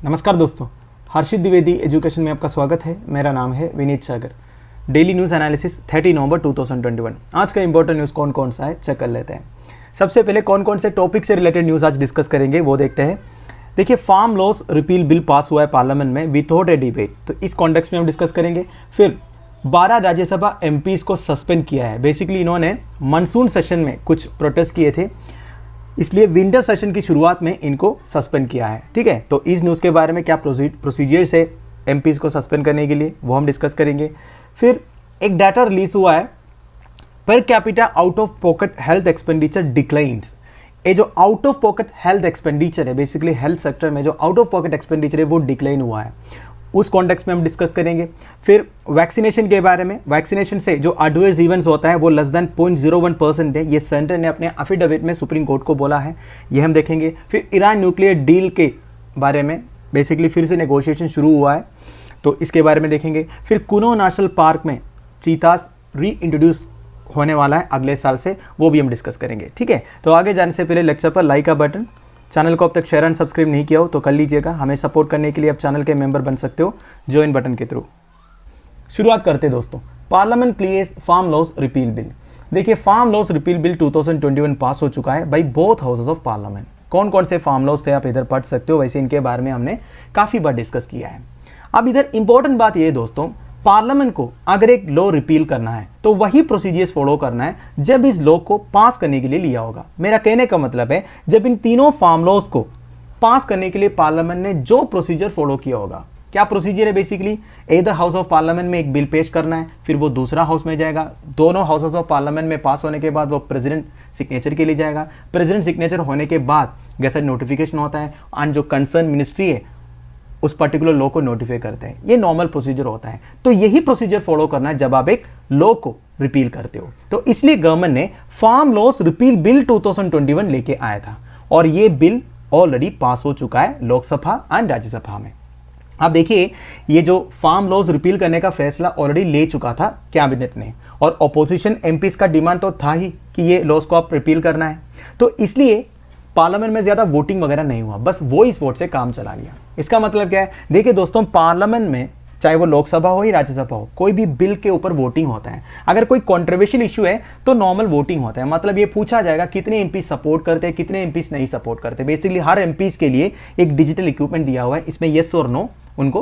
नमस्कार दोस्तों, हर्षित द्विवेदी एजुकेशन में आपका स्वागत है। मेरा नाम है विनीत सागर। डेली न्यूज़ एनालिसिस 30 नवंबर 2021। आज का इंपॉर्टेंट न्यूज़ कौन कौन सा है चेक कर लेते हैं। सबसे पहले कौन कौन से टॉपिक से रिलेटेड न्यूज़ आज डिस्कस करेंगे वो देखते हैं। देखिए, farm laws repeal bill pass हुआ है पार्लियामेंट में विदाउट ए डिबेट, तो इस कॉन्टेक्स्ट में हम डिस्कस करेंगे। फिर 12 राज्यसभा एमपीज़ को सस्पेंड किया है। बेसिकली इन्होंने मानसून सेशन में कुछ प्रोटेस्ट किए थे, इसलिए विंटर सेशन की शुरुआत में इनको सस्पेंड किया है। ठीक है, तो इस न्यूज़ के बारे में क्या प्रोसीजर्स है एमपीज़ को सस्पेंड करने के लिए वो हम डिस्कस करेंगे। फिर एक डाटा रिलीज हुआ है, per capita out of pocket health expenditure declines. ये जो out of pocket health expenditure है, बेसिकली हेल्थ सेक्टर में जो आउट ऑफ पॉकेट एक्सपेंडिचर है वो डिक्लाइन हुआ है, उस कॉन्टेक्स्ट में हम डिस्कस करेंगे। फिर वैक्सीनेशन के बारे में, वैक्सीनेशन से जो एडवर्स इवेंट्स होता है वो लेस देन 0.01% है, ये सेंटर ने अपने एफिडेविट में सुप्रीम कोर्ट को बोला है, ये हम देखेंगे। फिर ईरान न्यूक्लियर डील के बारे में, बेसिकली फिर से नेगोशिएशन शुरू हुआ है, तो इसके बारे में देखेंगे। फिर कुनो नेशनल पार्क में चीतास री इंट्रोड्यूस होने वाला है अगले साल से, वो भी हम डिस्कस करेंगे। ठीक है, तो आगे जाने से पहले लेक्चर पर लाइक का बटन, चैनल को अब तक शेयर एंड सब्सक्राइब नहीं किया हो तो कर लीजिएगा। हमें सपोर्ट करने के लिए आप चैनल के मेंबर बन सकते हो ज्वाइन बटन के थ्रू। शुरुआत करते हैं दोस्तों। Parliament clears farm laws repeal bill. देखिए, farm laws repeal bill 2021 pass हो चुका है by both houses of parliament. कौन कौन से फार्म लॉस थे आप इधर पढ़ सकते हो, वैसे इनके बारे में हमने काफ़ी बार डिस्कस किया है। अब इधर इंपॉर्टेंट बात यह है दोस्तों, पार्लियामेंट को अगर एक लॉ रिपील करना है तो वही प्रोसीजर्स फॉलो करना है जब इस लॉ को पास करने के लिए लिया होगा। मेरा कहने का मतलब है, जब इन तीनों फार्म लॉस को पास करने के लिए पार्लियामेंट ने जो प्रोसीजर फॉलो किया होगा, क्या प्रोसीजर है बेसिकली, इधर हाउस ऑफ पार्लियामेंट में एक बिल पेश करना है, फिर वो दूसरा हाउस में जाएगा, दोनों हाउसेस ऑफ पार्लियामेंट में पास होने के बाद वो प्रेसिडेंट सिग्नेचर के लिए जाएगा, प्रेसिडेंट सिग्नेचर होने के बाद गैजेट नोटिफिकेशन होता है और जो कंसर्न मिनिस्ट्री है उस पर्टिकुलर लॉ को नोटिफाई करते हैं। ये नॉर्मल प्रोसीजर होता है, तो यही प्रोसीजर फॉलो करना है जब आप एक लॉ को रिपील करते हो। तो इसलिए गवर्नमेंट ने फार्म लॉस रिपील बिल 2021 लेके आया था और ये बिल ऑलरेडी पास हो चुका है लोकसभा एंड राज्यसभा में। अब देखिए, ये जो फार्म लॉस रिपील करने का फैसला ऑलरेडी ले चुका था कैबिनेट ने, और ऑपोजिशन एमपीज का डिमांड तो था ही कि ये लॉस को आप रिपील करना है, तो इसलिए पार्लियामेंट में ज़्यादा वोटिंग वगैरह नहीं हुआ, बस वो इस वोट से काम चला लिया। इसका मतलब क्या है, देखिए दोस्तों, पार्लियामेंट में चाहे वो लोकसभा हो या राज्यसभा हो, कोई भी बिल के ऊपर वोटिंग होता है। अगर कोई कंट्रोवर्शियल इशू है तो नॉर्मल वोटिंग होता है, मतलब ये पूछा जाएगा कितने एमपी सपोर्ट करते हैं, कितने एमपी नहीं सपोर्ट करते। बेसिकली हर एमपीज के लिए एक डिजिटल इक्विपमेंट दिया हुआ है, इसमें येस और नो उनको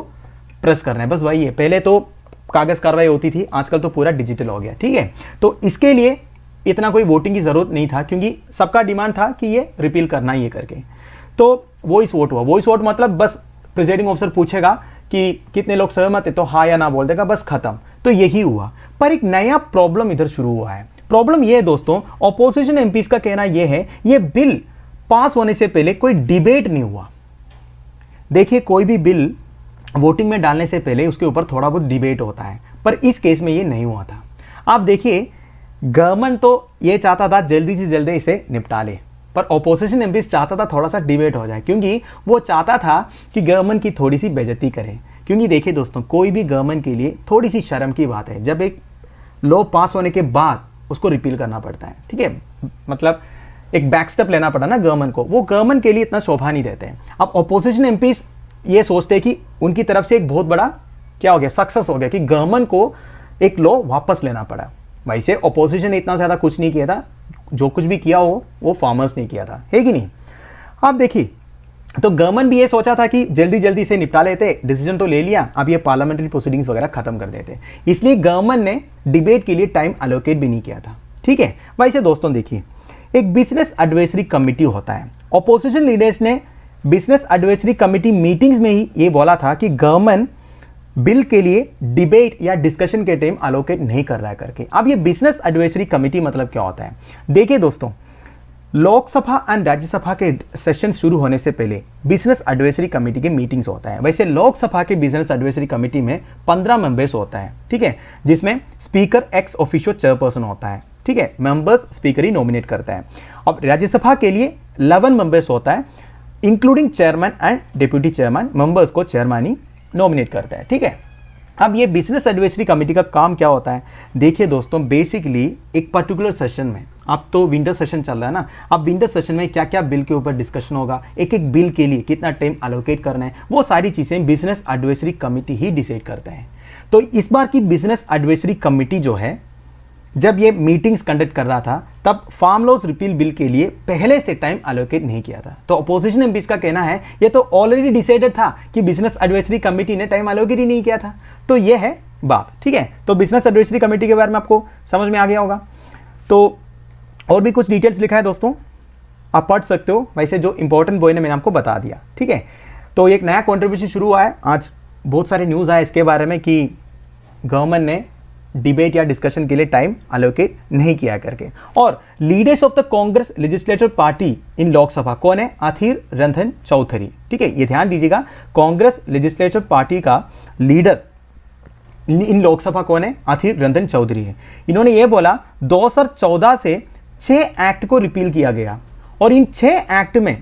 प्रेस करना है, बस वही है। पहले तो कागज कार्रवाई होती थी, आजकल तो पूरा डिजिटल हो गया। ठीक है, तो इसके लिए इतना कोई वोटिंग की जरूरत नहीं था, क्योंकि सबका डिमांड था कि ये रिपील करना ही है करके। तो वॉइस वोट हुआ। वॉइस वोट मतलब बस प्रिजाइडिंग ऑफिसर पूछेगा कि कितने लोग सहमत है तो हाँ या ना बोल देगा, बस खत्म। तो यही हुआ। पर एक नया प्रॉब्लम इधर शुरू हुआ है। प्रॉब्लम ये है दोस्तों, ऑपोजिशन एमपीज का कहना यह है ये बिल पास होने से पहले कोई डिबेट नहीं हुआ। देखिए, कोई भी बिल वोटिंग में डालने से पहले उसके ऊपर थोड़ा बहुत डिबेट होता है, पर इस केस में ये नहीं हुआ था। आप देखिए, गवर्नमेंट तो ये चाहता था जल्दी से जल्दी इसे निपटा ले, पर ऑपोजिशन एमपी चाहता था थोड़ा सा डिबेट हो जाए, क्योंकि वो चाहता था कि गवर्नमेंट की थोड़ी सी बेइज्जती करे। क्योंकि देखिए दोस्तों, कोई भी गवर्नमेंट के लिए थोड़ी सी शर्म की बात है जब एक लॉ पास होने के बाद उसको रिपील करना पड़ता है। ठीक है, मतलब एक बैकस्टेप लेना पड़ा ना गवर्नमेंट को, वो गवर्नमेंट के लिए इतना शोभा नहीं देते हैं। अब ऑपोजिशन एमपी ये सोचते हैं कि उनकी तरफ से एक बहुत बड़ा क्या हो गया, सक्सेस हो गया कि गवर्नमेंट को एक लॉ वापस लेना पड़ा। वैसे ऑपोजिशन ने इतना ज़्यादा कुछ नहीं किया था, जो कुछ भी किया हो वो फार्मर्स ने किया था, है कि नहीं। आप देखिए, तो गवर्नमेंट भी ये सोचा था कि जल्दी जल्दी से निपटा लेते, डिसीजन तो ले लिया, अब ये पार्लियामेंट्री प्रोसीडिंग्स वगैरह खत्म कर देते, इसलिए गवर्नमेंट ने डिबेट के लिए टाइम एलोकेट भी नहीं किया था। ठीक है, वैसे दोस्तों देखिए, एक बिजनेस एडवाइजरी कमिटी होता है। ऑपोजिशन लीडर्स ने बिजनेस एडवाइजरी कमिटी मीटिंग्स में ही ये बोला था कि गवर्नमेंट बिल के लिए डिबेट या डिस्कशन के टाइम अलोकेट नहीं कर रहा है करके। अब ये बिजनेस एडवाइजरी कमेटी मतलब क्या होता है, देखिए दोस्तों, लोकसभा एंड राज्यसभा के सेशन शुरू होने से पहले बिजनेस एडवाइजरी कमेटी के मीटिंग्स होता है। वैसे लोकसभा के बिजनेस एडवाइजरी कमेटी में 15 मेंबर्स होता है। ठीक है, जिसमें स्पीकर एक्स ऑफिशियो चेयरपर्सन होता है। ठीक है, मेंबर्स स्पीकर ही नॉमिनेट करता है। अब राज्यसभा के लिए 11 मेंबर्स होता है, including chairman and deputy chairman. Members को चेयरमैन ही नॉमिनेट करता है। ठीक है, अब ये बिजनेस एडवाइजरी कमेटी का काम क्या होता है, देखिए दोस्तों, बेसिकली एक पर्टिकुलर सेशन में अब तो विंटर सेशन चल रहा है ना, अब विंटर सेशन में क्या क्या बिल के ऊपर डिस्कशन होगा, एक एक बिल के लिए कितना टाइम अलोकेट करना है, वो सारी चीज़ें बिजनेस एडवाइजरी कमेटी ही डिसाइड करते हैं। तो इस बार की बिजनेस एडवाइजरी कमेटी जो है, जब ये मीटिंग्स कंडक्ट कर रहा था तब फार्म लॉज रिपील बिल के लिए पहले से टाइम एलोकेट नहीं किया था। तो अपोजिशन एमपीज का कहना है ये तो ऑलरेडी डिसाइडेड था कि बिजनेस एडवाइजरी कमेटी ने टाइम एलोकेट ही नहीं किया था। तो ये है बात, ठीक है। तो बिजनेस एडवाइजरी कमेटी के बारे में आपको समझ में आ गया होगा। तो और भी कुछ डिटेल्स लिखा है दोस्तों, आप पढ़ सकते हो। वैसे जो इंपॉर्टेंट पॉइंट है मैंने आपको बता दिया, ठीक है। तो एक नया कॉन्ट्रीब्यूशन शुरू हुआ है, आज बहुत सारे न्यूज़ आए इसके बारे में कि गवर्नमेंट ने डिबेट या डिस्कशन के लिए टाइम अलोकेट नहीं किया करके। और leaders of the Congress legislative party इन लोकसभा कौन है? अधीर रंजन चौधरी, ठीक है, ये ध्यान दीजिएगा। कांग्रेस लेजिस्लेटिव पार्टी का लीडर इन लोकसभा कौन है? अधीर रंजन चौधरी है। इन्होंने ये बोला 2014 से 6 एक्ट को रिपील किया गया और इन 6 एक्ट में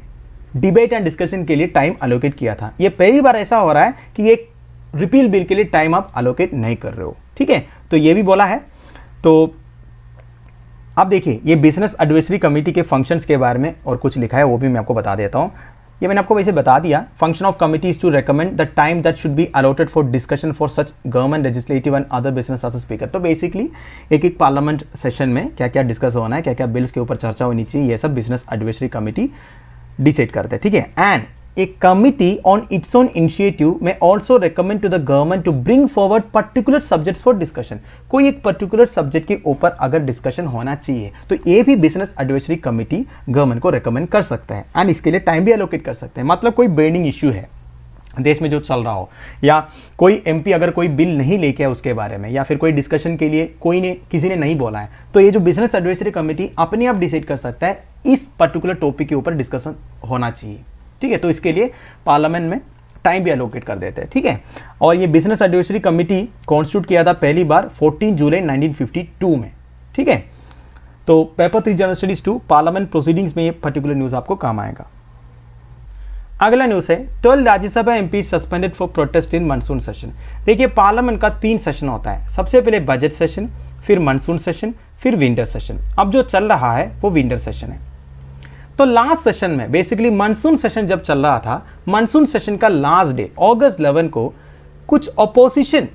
डिबेट एंड डिस्कशन के लिए टाइम अलोकेट किया था। ये पहली बार ऐसा हो रहा है कि एक रिपील बिल के लिए टाइम आप अलोकेट नहीं कर रहे हो, ठीक है। तो ये भी बोला है। तो अब देखिए ये बिजनेस एडवाइजरी कमेटी के फंक्शंस के बारे में और कुछ लिखा है, वो भी मैं आपको बता देता हूँ। ये मैंने आपको वैसे बता दिया। Function of committee is to recommend the time that should be allotted for discussion for such government legislative and other business as a speaker. तो बेसिकली एक एक पार्लियामेंट सेशन में क्या क्या डिस्कस होना है, क्या क्या बिल्स के ऊपर चर्चा होनी चाहिए, ये सब बिजनेस एडवाइजरी कमेटी डिसाइड करते हैं, ठीक है। And a committee on its own initiative may also recommend to the government to bring forward particular subjects for discussion। कोई एक पर्टिकुलर सब्जेक्ट के ऊपर अगर डिस्कशन होना चाहिए तो ये भी बिजनेस एडवाइजरी कमेटी गवर्नमेंट को रेकमेंड कर सकता है एंड इसके लिए टाइम भी एलोकेट कर सकते हैं। मतलब कोई बर्निंग इश्यू है देश में जो चल रहा हो, या कोई एमपी अगर कोई बिल नहीं लेके आए उसके बारे में, या फिर कोई डिस्कशन के लिए किसी ने नहीं बोला है, तो ये जो बिजनेस एडवाइजरी कमेटी अपने आप डिसाइड कर सकता है इस पर्टिकुलर टॉपिक के ऊपर डिस्कशन होना चाहिए, ठीक है। तो इसके लिए पार्लियामेंट में टाइम भी एलोकेट कर देते हैं, ठीक है। और ये बिजनेस एडवाइजरी कमेटी कॉन्स्टिट्यूट किया था पहली बार 14 जुलाई 1952 में, ठीक है। तो paper 3 general studies 2 parliament proceedings में ये पर्टिकुलर न्यूज़ आपको काम आएगा। अगला न्यूज़ है 12 Rajya Sabha MP suspended for protest in monsoon session. देखिए पार्लियामेंट का 3 सेशन होता है, सबसे पहले बजट सेशन, फिर मानसून सेशन, फिर विंटर सेशन। अब जो चल रहा है वो विंटर सेशन है। तो लास्ट सेशन में बेसिकली मानसून सेशन जब चल रहा था, मानसून सेशन का लास्ट डे अगस्त 11 को कुछ अपोजिशन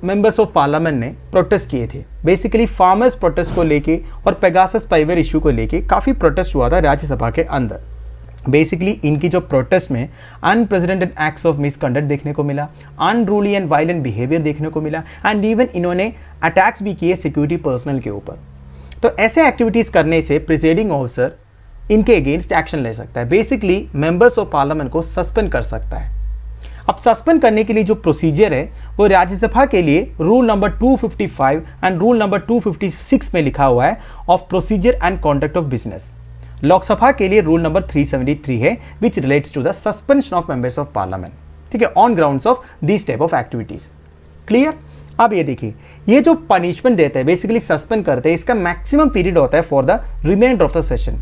मेंबर्स ऑफ पार्लियामेंट ने प्रोटेस्ट किए थे। बेसिकली फार्मर्स प्रोटेस्ट को लेके और पेगासस स्पाईवेयर इशू को लेके काफ़ी प्रोटेस्ट हुआ था राज्यसभा के अंदर। बेसिकली इनकी जो प्रोटेस्ट में अनप्रेसिडेंटेड एक्ट्स ऑफ मिसकंडक्ट देखने को मिला, अनरूली एंड वायलेंट बिहेवियर देखने को मिला, एंड इवन इन्होंने अटैक्स भी किए सिक्योरिटी पर्सनल के ऊपर। तो ऐसे एक्टिविटीज़ करने से प्रिसाइडिंग ऑफिसर इनके अगेंस्ट एक्शन ले सकता है। बेसिकली मेंबर्स ऑफ पार्लियामेंट को सस्पेंड कर सकता है। अब सस्पेंड करने के लिए जो प्रोसीजर है वो राज्यसभा के लिए rule number 255 and rule number 256 में लिखा हुआ है of procedure and conduct of business. Lok Sabha के लिए रूल नंबर 373 है which relates to the suspension of members of parliament, ठीक है, on grounds of this type of activities. Clear? अब ये देखिए ये जो पनिशमेंट देते हैं बेसिकली सस्पेंड करते हैं, इसका मैक्सिमम पीरियड होता है for the remainder of the session.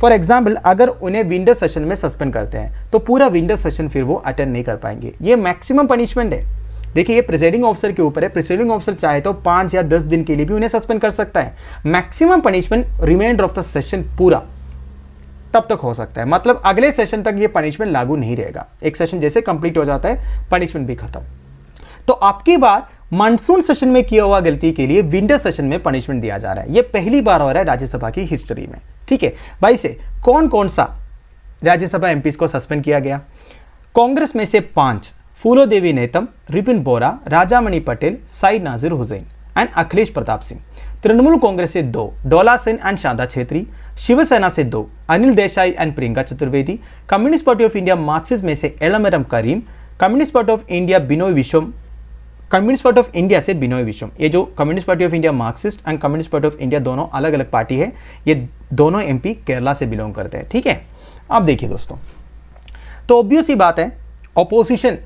For example अगर उन्हें विंटर सेशन में सस्पेंड करते हैं तो पूरा विंटर सेशन फिर वो अटेंड नहीं कर पाएंगे। ये मैक्सिमम पनिशमेंट है। देखिए ये प्रिसाइडिंग ऑफिसर के ऊपर है, प्रिसाइडिंग ऑफिसर चाहे तो 5 या 10 दिन के लिए भी उन्हें सस्पेंड कर सकता है। Maximum punishment remainder of the session पूरा तब तक हो सकता है, मतलब अगले सेशन तक ये पनिशमेंट लागू नहीं रहेगा। एक सेशन जैसे कंप्लीट हो जाता है पनिशमेंट भी खत्म। तो आपकी बार मानसून सेशन में किया हुआ गलती के लिए विंटर सेशन में पनिशमेंट दिया जा रहा है। ये पहली बार हो रहा है राज्यसभा की हिस्ट्री में, ठीक है। भाई से कौन कौन सा राज्यसभा एमपीज को सस्पेंड किया गया? कांग्रेस में से 5 फूलो देवी नेतम, रिपुन बोरा, राजामणि पटेल, साइद नाजिर हुसैन एंड अखिलेश प्रताप सिंह। तृणमूल कांग्रेस से 2 डोला सेन एंड शारदा छेत्री, शिवसेना से 2 Anil Desai and Priyanka Chaturvedi, communist party of India Marxist में से Elamaram Kareem, communist party of India Binoy Viswam, communist party of India से बिनोय विश्वम। ये जो communist party of India Marxist and communist party of India दोनों अलग अलग पार्टी है, ये दोनों एमपी केरला से बिलोंग करते हैं, ठीक है। अब देखिए दोस्तों, तो ऑब्वियस ही बात है ऑपोजिशन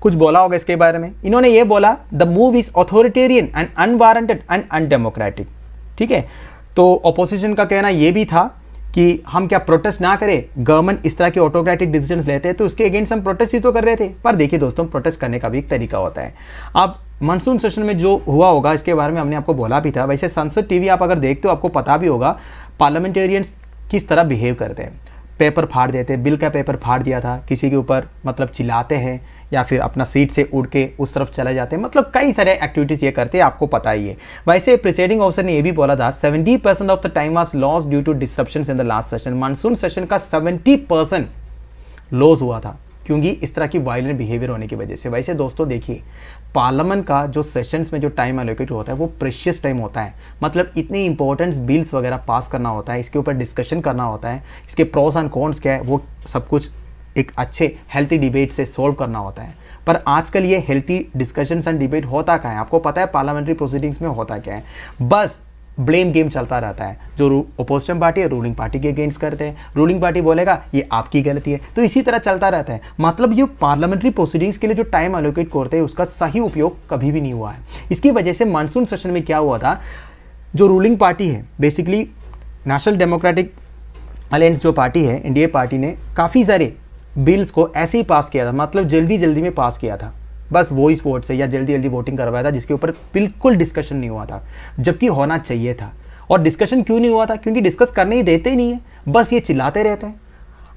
कुछ बोला होगा इसके बारे में। इन्होंने ये बोला the move is authoritarian and unwarranted and undemocratic, ठीक है। तो ऑपोजिशन का कहना ये भी था कि हम क्या प्रोटेस्ट ना करें, गवर्नमेंट इस तरह के ऑटोक्रेटिक डिसीजंस लेते हैं तो उसके अगेंस्ट हम प्रोटेस्ट ही तो कर रहे थे। पर देखिए दोस्तों, प्रोटेस्ट करने का भी एक तरीका होता है। अब मानसून सेशन में जो हुआ होगा इसके बारे में हमने आपको बोला भी था। वैसे संसद टीवी आप अगर देखते हो आपको पता भी होगा पार्लियामेंटेरियंस किस तरह बिहेव करते हैं, पेपर फाड़ देते हैं, बिल का पेपर फाड़ दिया था, किसी के ऊपर मतलब चिल्लाते हैं या फिर अपना सीट से उड़ के उस तरफ चले जाते हैं, मतलब कई सारे एक्टिविटीज़ ये करते हैं, आपको पता ही है। वैसे प्रिसाइडिंग ऑफिसर ने ये भी बोला था 70% of the time was loss due to disruptions in the last session. Monsoon session का 70% लॉस हुआ था क्योंकि इस तरह की वायलेंट बिहेवियर होने की वजह से। वैसे दोस्तों देखिए, पार्लियामेंट का जो सेशंस में जो टाइम एलोकेट होता है वो प्रेशियस टाइम होता है, मतलब इतनी इंपॉर्टेंट बिल्स वगैरह पास करना होता है, इसके ऊपर डिस्कशन करना होता है, इसके प्रोस एंड कॉन्स क्या है वो सब कुछ एक अच्छे हेल्थी डिबेट से सोल्व करना होता है। पर आजकल ये हेल्थी डिस्कशंस एंड डिबेट होता क्या है, आपको पता है पार्लियामेंट्री प्रोसीडिंग्स में होता क्या है, बस ब्लेम गेम चलता रहता है। जो अपोजिशन पार्टी है रूलिंग पार्टी के अगेंस्ट करते हैं, रूलिंग पार्टी बोलेगा ये आपकी गलती है, तो इसी तरह चलता रहता है। मतलब ये पार्लियामेंट्री प्रोसीडिंग्स के लिए जो टाइम एलोकेट करते हैं उसका सही उपयोग कभी भी नहीं हुआ है। इसकी वजह से मानसून सेशन में क्या हुआ था, जो रूलिंग पार्टी है बेसिकली नेशनल डेमोक्रेटिक अलायंस जो पार्टी है, एनडीए पार्टी ने काफ़ी सारे बिल्स को ऐसे ही पास किया था, मतलब जल्दी जल्दी में पास किया था, बस वॉइस वोट से या जल्दी जल्दी वोटिंग करवाया था, जिसके ऊपर बिल्कुल डिस्कशन नहीं हुआ था, जबकि होना चाहिए था। और डिस्कशन क्यों नहीं हुआ था, क्योंकि डिस्कस करने ही देते ही नहीं है, बस ये चिल्लाते रहते हैं।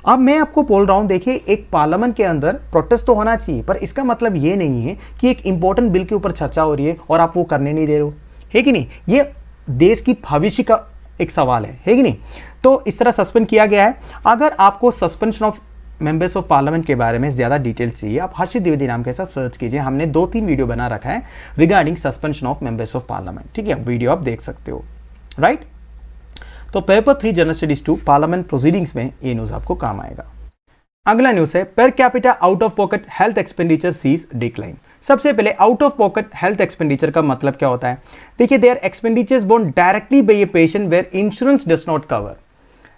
अब मैं आपको बोल रहा हूँ, देखिए एक पार्लियामेंट के अंदर प्रोटेस्ट तो होना चाहिए, पर इसका मतलब ये नहीं है कि एक इंपॉर्टेंट बिल के ऊपर चर्चा हो रही है और आप वो करने नहीं दे रहे हो, है कि नहीं। ये देश की भविष्य का एक सवाल है कि नहीं। तो इस तरह सस्पेंड किया गया है। अगर आपको suspension of members of parliament के बारे में ज़्यादा डिटेल्स चाहिए, आप हर्षित द्विवेदी नाम के साथ सर्च कीजिए, हमने 2-3 वीडियो बना रखा है regarding suspension of members of parliament, ठीक है, वीडियो आप देख सकते हो, राइट। तो paper 3 general studies 2 parliament proceedings में ये न्यूज़ आपको काम आएगा। अगला न्यूज़ है per capita out of pocket health expenditure sees decline. सबसे पहले out of pocket health expenditure का मतलब क्या होता है, देखिए there expenditures borne directly by a patient where insurance does not cover.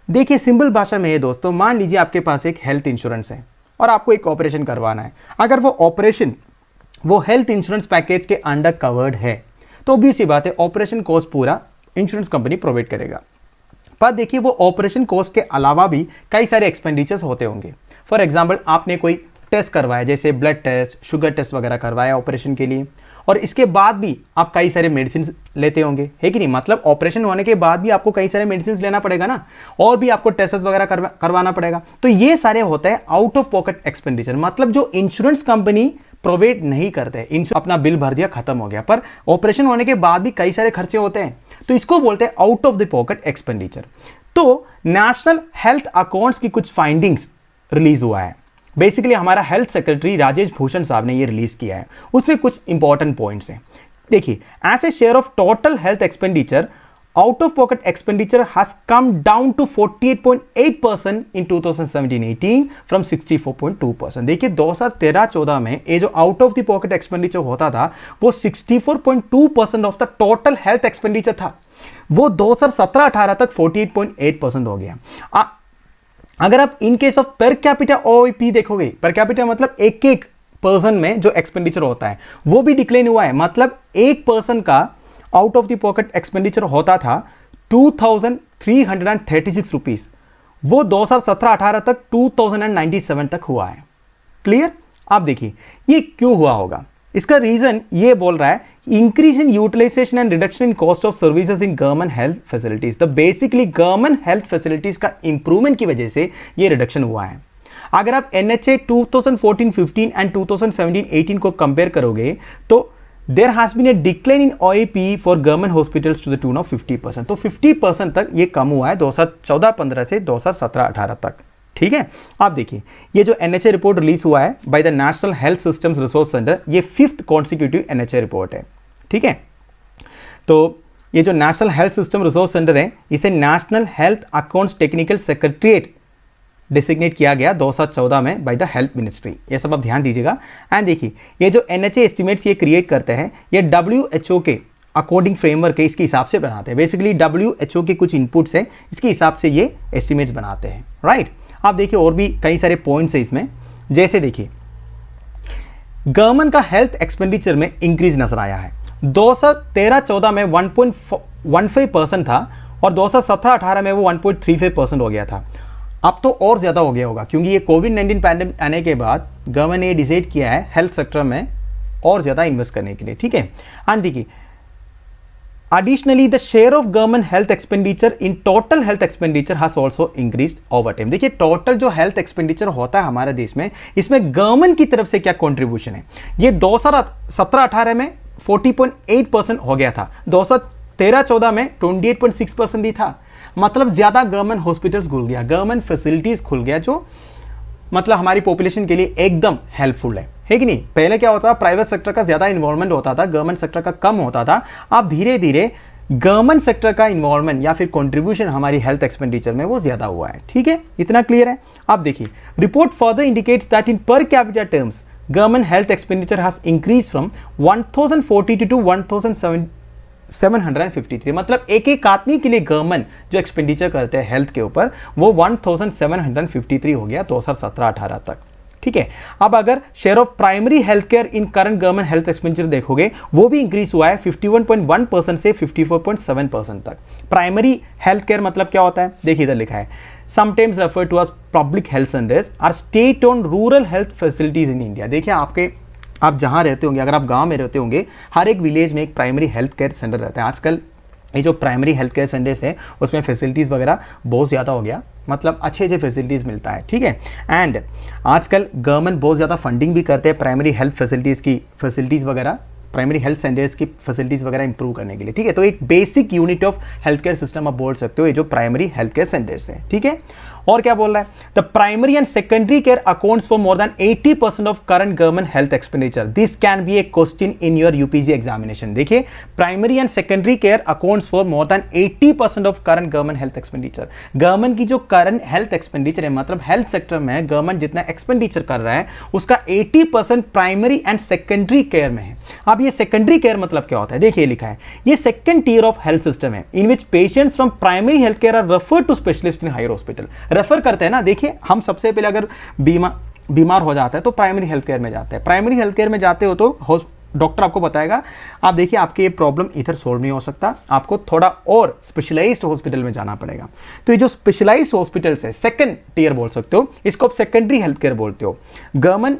देखिए सिंपल भाषा में है दोस्तों, मान लीजिए आपके पास एक हेल्थ इंश्योरेंस है और आपको एक ऑपरेशन करवाना है, अगर वो ऑपरेशन वो हेल्थ इंश्योरेंस पैकेज के अंडर कवर्ड है तो ऑब्वियस सी बात है ऑपरेशन कॉस्ट पूरा इंश्योरेंस कंपनी प्रोवाइड करेगा। पर देखिए वो ऑपरेशन कॉस्ट के अलावा भी कई सारे एक्सपेंडिचर्स होते होंगे। फॉर एग्जाम्पल आपने कोई टेस्ट करवाया, जैसे ब्लड टेस्ट, शुगर टेस्ट वगैरह करवाया ऑपरेशन के लिए, और इसके बाद भी आप कई सारे मेडिसिन लेते होंगे, है कि नहीं। मतलब ऑपरेशन होने के बाद भी आपको कई सारे मेडिसिन लेना पड़ेगा ना, और भी आपको टेस्ट वगैरह करवाना पड़ेगा। तो ये सारे होते हैं आउट ऑफ पॉकेट एक्सपेंडिचर, मतलब जो इंश्योरेंस कंपनी प्रोवाइड नहीं करते। अपना बिल भर दिया, खत्म हो गया, पर ऑपरेशन होने के बाद भी कई सारे खर्चे होते हैं, तो इसको बोलते हैं out of the pocket expenditure. तो नेशनल हेल्थ अकाउंट्स की कुछ फाइंडिंग्स रिलीज हुआ है, बेसिकली हमारा हेल्थ सेक्रेटरी राजेश भूषण साहब ने ये रिलीज किया है। उसमें कुछ इंपॉर्टेंट पॉइंट्स हैं। देखिए as a share of total health expenditure out of pocket expenditure has come down to 48.8% in 2017-18 from 64.2%। देखिए 2013-14 में ये जो out of the pocket expenditure होता था वो 64.2% of the total health expenditure था, वो 2017-18 तक 48.8% हो गया। अगर आप in case of per capita OEP देखोगे, पर कैपिटा मतलब एक एक पर्सन में जो एक्सपेंडिचर होता है वो भी डिक्लाइन हुआ है। मतलब एक पर्सन का out of the pocket expenditure होता था 2336 रुपीज, वो 2017-18 तक 2097 तक हुआ है। क्लियर। आप देखिए ये क्यों हुआ होगा, इसका रीजन ये बोल रहा है increase in utilisation and reduction in cost of services in government health facilities. तो बेसिकली गवर्नमेंट हेल्थ फैसिलिटीज का इंप्रूवमेंट की वजह से ये रिडक्शन हुआ है। अगर आप NHA 2014-15 एंड 2017-18 को कंपेयर करोगे तो there has been a decline in OAP for government hospitals to the tune of 50%। तो 50% तक ये कम हुआ है 2014-15 से 2017-18 तक। ठीक है। आप देखिए ये जो NHA रिपोर्ट रिलीज हुआ है by the national health systems resource centre, ये 5th कॉन्सिक्यूटिव NHA रिपोर्ट है। ठीक है। तो ये जो national health system resource centre है इसे national health accounts technical secretariat designate किया गया 2014 में बाय द हेल्थ मिनिस्ट्री। ये सब आप ध्यान दीजिएगा। एंड देखिए ये जो NHA एस्टिमेट्स ये क्रिएट करते हैं ये WHO के अकॉर्डिंग फ्रेमवर्क है, इसके हिसाब से बनाते हैं। बेसिकली WHO के कुछ इनपुट्स है, इसके हिसाब से ये एस्टिमेट्स बनाते हैं। राइट। आप देखिए और भी कई सारे पॉइंट्स है इसमें, जैसे देखिए गवर्नमेंट का हेल्थ एक्सपेंडिचर में इंक्रीज नजर आया है। 2013-14 में 1.15% था और 2017-18 में वो 1.35% हो गया था। अब तो और ज़्यादा हो गया होगा क्योंकि ये कोविड-19 पैंडेमिक आने के बाद गवर्नमेंट ने डिसाइड किया है हेल्थ सेक्टर में और ज़्यादा इन्वेस्ट करने के लिए। ठीक है। एंड देखिए Additionally, the share of government health expenditure in total health expenditure has also increased over time. देखिए टोटल जो हेल्थ एक्सपेंडिचर होता है हमारे देश में, इसमें गवर्नमेंट की तरफ से क्या कंट्रीब्यूशन है, ये 2017-18 में 40.8% हो गया था, 2013-14 में 28.6% ही था। मतलब ज़्यादा गवर्नमेंट हॉस्पिटल्स खुल गया, गवर्नमेंट फैसिलिटीज़ खुल गया, जो मतलब हमारी पॉपुलेशन के लिए एकदम हेल्पफुल है कि नहीं। पहले क्या होता था, प्राइवेट सेक्टर का ज़्यादा इन्वॉल्वमेंट होता था, गवर्नमेंट सेक्टर का कम होता था। अब धीरे धीरे गवर्नमेंट सेक्टर का इन्वॉल्वमेंट या फिर कंट्रीब्यूशन हमारी हेल्थ एक्सपेंडिचर में वो ज़्यादा हुआ है। ठीक है, इतना क्लियर है। अब देखिए, report further indicates that in per capita terms government health expenditure has increase from 1042 to 1753। मतलब एक एक आदमी के लिए गवर्नमेंट जो एक्सपेंडिचर करते हैं हेल्थ के ऊपर, वो 1753 हो गया 2017-18 तक। ठीक है, अब अगर share of primary health care in current government health expenditure देखोगे, वो भी इंक्रीज हुआ है 51.1% से 54.7% तक। प्राइमरी हेल्थ केयर मतलब क्या होता है, देखिए इधर लिखा है, sometimes refer to as public health centres are state own rural health facilities in India. देखिए आप जहाँ रहते होंगे, अगर आप गांव में रहते होंगे, हर एक विलेज में एक प्राइमरी हेल्थ केयर सेंटर रहता है। आजकल ये जो प्राइमरी हेल्थ केयर सेंटर्स हैं उसमें फैसिलिटीज़ वगैरह बहुत ज़्यादा हो गया, मतलब अच्छे फैसिलिटीज़ मिलता है। ठीक है, एंड आजकल गवर्नमेंट बहुत ज़्यादा फंडिंग भी करते हैं प्राइमरी हेल्थ फैसिलिटीज़ वगैरह, प्राइमरी हेल्थ सेंटर्स की फैसिलिटीज़ वगैरह इंप्रूव करने के लिए। ठीक है, तो एक basic unit of health care system आप बोल सकते हो ये जो प्राइमरी हेल्थ केयर सेंटर्स है। ठीक है, और क्या बोल रहा है, the primary and secondary care accounts for more than 80% of current government health expenditure. This can be a question in your UPSC examination. देखिए, primary and secondary care accounts for more than 80% of current government health expenditure. Government की जो current health expenditure है, मतलब health sector में government जितना expenditure कर रहा है उसका 80% प्राइमरी एंड सेकेंडरी केयर में है। अब ये सेकेंडरी केयर मतलब क्या होता है, देखिए लिखा है, ये second tier of health system है in which patients from primary health care are refer to specialist in higher hospital. Refer करते हैं ना, देखिए हम सबसे पहले अगर बीमार हो जाता है तो प्राइमरी हेल्थ केयर में जाते हैं। प्राइमरी हेल्थ केयर में जाते हो तो डॉक्टर आपको बताएगा, आप देखिए आपके ये प्रॉब्लम इधर सोल्व नहीं हो सकता, आपको थोड़ा और स्पेशलाइज्ड हॉस्पिटल में जाना पड़ेगा। तो ये जो स्पेशलाइज्ड हॉस्पिटल्स है, सेकंड टीयर बोल सकते हो, इसको आप सेकेंडरी हेल्थ केयर बोलते हो। गवर्नमेंट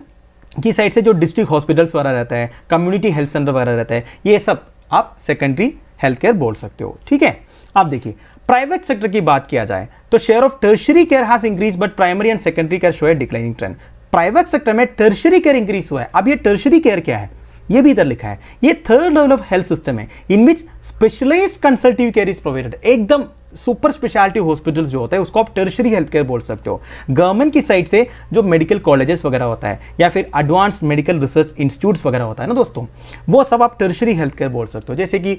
की साइड से जो डिस्ट्रिक्ट हॉस्पिटल्स वगैरह रहता है, कम्युनिटी हेल्थ सेंटर वगैरह रहता है, ये सब आप सेकेंडरी हेल्थ केयर बोल सकते हो। ठीक है, आप देखिए प्राइवेट सेक्टर की बात किया जाए तो share of tertiary care has increase but primary and secondary care show A declining trend. Private sector में टर्शियरी केयर इंक्रीज हुआ है। अब ये टर्शियरी केयर क्या है, ये भी इधर लिखा है, ये third level of health system है in which specialised कंसल्टिव care is provided. एकदम सुपर स्पेशलिटी हॉस्पिटल्स जो होता है उसको आप टर्शियरी हेल्थ केयर बोल सकते हो। गवर्नमेंट की साइड से जो मेडिकल कॉलेजेस वगैरह होता है या फिर एडवांस्ड मेडिकल रिसर्च इंस्टीट्यूट्स वगैरह होता है ना दोस्तों, वो सब आप टर्शियरी हेल्थ केयर बोल सकते हो। जैसे कि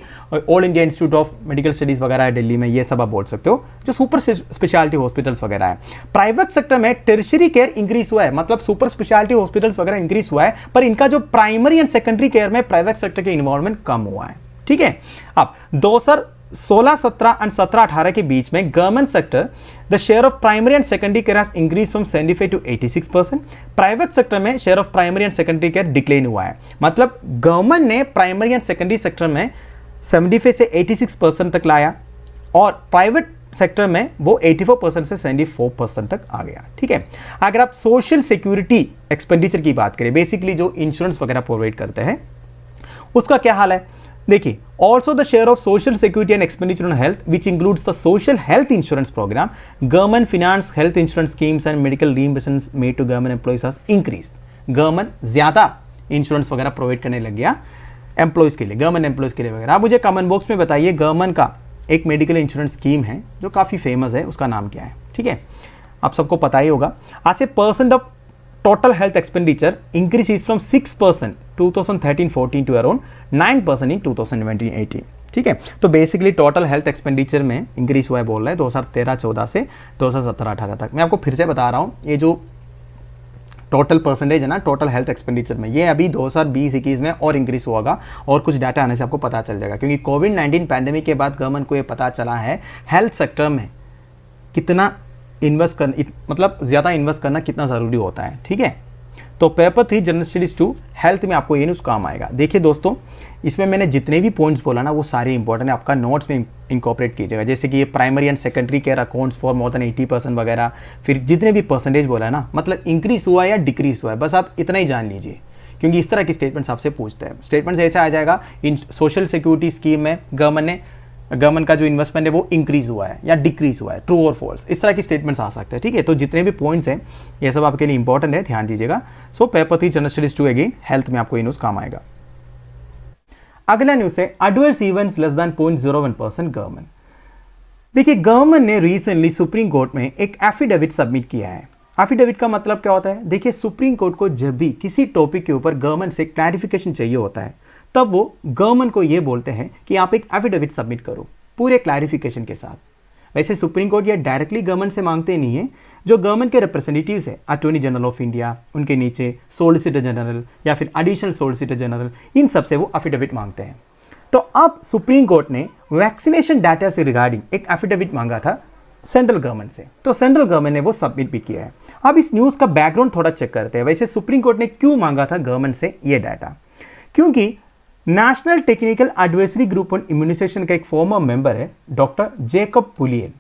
all India institute of medical studies वगैरह है दिल्ली में, ये सब आप बोल सकते हो, जो सुपर स्पेशलिटी हॉस्पिटल्स वगैरह है। प्राइवेट सेक्टर में टर्शियरी केयर इंक्रीज हुआ है, मतलब सुपर स्पेशलिटी हॉस्पिटल्स वगैरह इंक्रीज हुआ है, पर इनका जो प्राइमरी एंड सेकेंडरी केयर में प्राइवेट सेक्टर के इन्वॉल्वमेंट कम हुआ है। ठीक है, अब 2016-17 एंड 17-18 के बीच में government sector the share of primary and secondary care has increase from 75 to 86%। Private sector में share of primary and secondary care decline हुआ है, मतलब गवर्नमेंट ने प्राइमरी एंड सेकेंडरी सेक्टर में 75 से 86% तक लाया और प्राइवेट सेक्टर में वो 84% से 74% तक आ गया। ठीक है, अगर आप सोशल सिक्योरिटी एक्सपेंडिचर की बात करें, बेसिकली जो इंश्योरेंस वगैरह प्रोवाइड करते हैं, उसका क्या हाल है, देखिए, also the share of social security and expenditure on health which includes the social health insurance programme, government finance health insurance schemes and medical reimbursement made to government employees has increased. Government ज्यादा insurance वगैरह provide करने लग गया employees के लिए, government employees के लिए वगैरह। आप मुझे कमेंट बॉक्स में बताइए, गवर्नमेंट का एक मेडिकल इंश्योरेंस स्कीम है जो काफ़ी फेमस है, उसका नाम क्या है। ठीक है, आप सबको पता ही होगा। आज से percent of total health expenditure increase from 6% 2013-14 to around 9% in 2017-18। ठीक है, तो बेसिकली टोटल हेल्थ एक्सपेंडिचर में इंक्रीज हुआ है बोल रहे हैं 2013-14 से 2017-18 तक। मैं आपको फिर से बता रहा हूँ, ये जो टोटल परसेंटेज है ना टोटल हेल्थ एक्सपेंडिचर में, ये अभी 2020-21 में और इंक्रीज होगा और कुछ डाटा आने से आपको पता चल जाएगा, क्योंकि कोविड-19 पैंडेमिक के बाद गवर्नमेंट को ये पता चला है हेल्थ सेक्टर में कितना इन्वेस्ट करना, मतलब ज़्यादा इन्वेस्ट करना कितना ज़रूरी होता है। ठीक है, तो पेपर 3 जनरल स्टडीज 2 हेल्थ में आपको ये न्यूज़ काम आएगा। देखिए दोस्तों, इसमें मैंने जितने भी पॉइंट्स बोला ना वो सारे इंपॉर्टेंट है, आपका नोट्स में इनकॉर्पोरेट कीजिएगा। जैसे कि ये primary and secondary care accounts for more than 80% वगैरह, फिर जितने भी परसेंटेज बोला है ना, मतलब इंक्रीज हुआ या डिक्रीज हुआ है, बस आप इतना ही जान लीजिए, क्योंकि इस तरह की स्टेटमेंट्स आपसे पूछते हैं। स्टेटमेंट्स ऐसा आ जाएगा, इन सोशल सिक्योरिटी स्कीम में गवर्नमेंट का जो इन्वेस्टमेंट है वो इंक्रीज हुआ है या डिक्रीज हुआ है, ट्रू और फॉल्स, इस तरह की स्टेटमेंट्स आ सकते हैं। ठीक है, तो जितने भी पॉइंट्स हैं ये सब आपके लिए इंपॉर्टेंट है, ध्यान दीजिएगा। So paper 3 general studies 2 again health में आपको ये न्यूज काम आएगा। अगला न्यूज है adverse events less than 0.01% government. देखिए, गवर्नमेंट ने रिसेंटली सुप्रीम कोर्ट में एक एफिडेविट सबमिट किया है। एफिडेविट का मतलब क्या होता है? देखिए, सुप्रीम कोर्ट को जब भी किसी टॉपिक के ऊपर गवर्नमेंट से क्लैरिफिकेशन चाहिए होता है तब वो गवर्नमेंट को ये बोलते हैं कि आप एक एफिडेविट सबमिट करो पूरे क्लैरिफिकेशन के साथ। वैसे सुप्रीम कोर्ट ये डायरेक्टली गवर्नमेंट से मांगते नहीं है, जो गवर्नमेंट के रिप्रेजेंटेटिव्स है, अटॉर्नी जनरल ऑफ इंडिया, उनके नीचे सॉलिसिटर जनरल या फिर एडिशनल सॉलिसिटर जनरल, इन सब से वो एफिडेविट मांगते हैं। तो अब सुप्रीम कोर्ट ने वैक्सीनेशन डाटा से रिगार्डिंग एक एफिडेविट मांगा था सेंट्रल गवर्नमेंट से, तो सेंट्रल गवर्नमेंट ने वो सबमिट भी किया है। अब इस न्यूज़ का बैकग्राउंड थोड़ा चेक करते हैं। वैसे सुप्रीम कोर्ट ने क्यों मांगा था गवर्नमेंट से ये डाटा? क्योंकि national technical advisory group on immunisation का एक फॉर्मर मेंबर है डॉक्टर जेकब पुलियल।